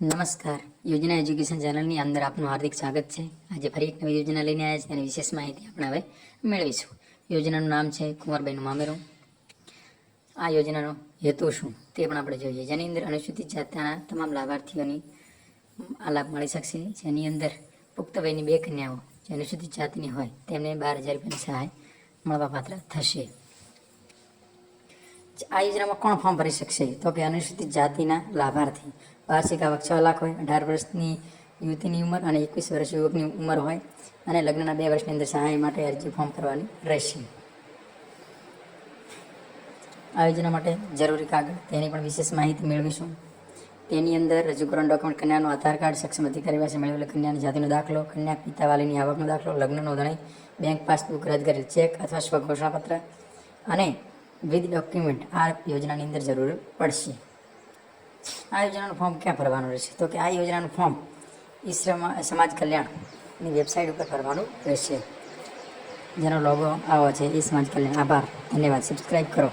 નમસ્કાર. યોજના એજ્યુકેશન ચેનલની અંદર આપનું હાર્દિક સ્વાગત છે. આજે ફરી એક નવી યોજના લઈને આવ્યા છે, તેની વિશેષ માહિતી આપણે હવે મેળવીશું. યોજનાનું નામ છે કુંવરબાઈનું મામેરું. આ યોજનાનો હેતુ શું તે પણ આપણે જોઈએ. જેની અંદર અનુસૂચિત જાતિના તમામ લાભાર્થીઓની આ લાભ મળી શકશે. જેની અંદર પુખ્ત વયની 2 કન્યાઓ જે અનુસૂચિત જાતિની હોય તેમને 12,000 રૂપિયાની સહાય મળવાપાત્ર થશે. આ યોજનામાં કોણ ફોર્મ ભરી શકશે? તો કે અનુસૂચિત જાતિના લાભાર્થી. વાર્ષિક આવક 6 લાખ હોય, 18 વર્ષની યુવતીની ઉંમર અને 21 વર્ષ યુવકની ઉંમર હોય અને લગ્નના 2 વર્ષની અંદર સહાય માટે અરજી ફોર્મ કરવાની રહેશે. આ યોજના માટે જરૂરી કાગળ તેની પણ વિશેષ માહિતી મેળવીશું. તેની અંદર રજૂ કરવાનું ડોક્યુમેન્ટ: કન્યાનું આધાર કાર્ડ, સક્ષમ અધિકારી પાસે મેળવેલ કન્યાની જાતિનો દાખલો, કન્યા પિતા વાલીની આવકનો દાખલો, લગ્ન નોંધણી, બેંક પાસબુક, રદ કરેલ ચેક અથવા સ્વઘોષણાપત્ર અને વિવિધ ડોક્યુમેન્ટ આ યોજનાની અંદર જરૂર પડશે. આ યોજનાનું ફોર્મ ક્યાં ભરવાનું રહેશે? તો કે આ યોજનાનું ફોર્મ સમાજ કલ્યાણની વેબસાઇટ ઉપર ભરવાનું રહેશે, જેનો લોગો આવો છે, સમાજ કલ્યાણ. આભાર, ધન્યવાદ. સબસ્ક્રાઈબ કરો.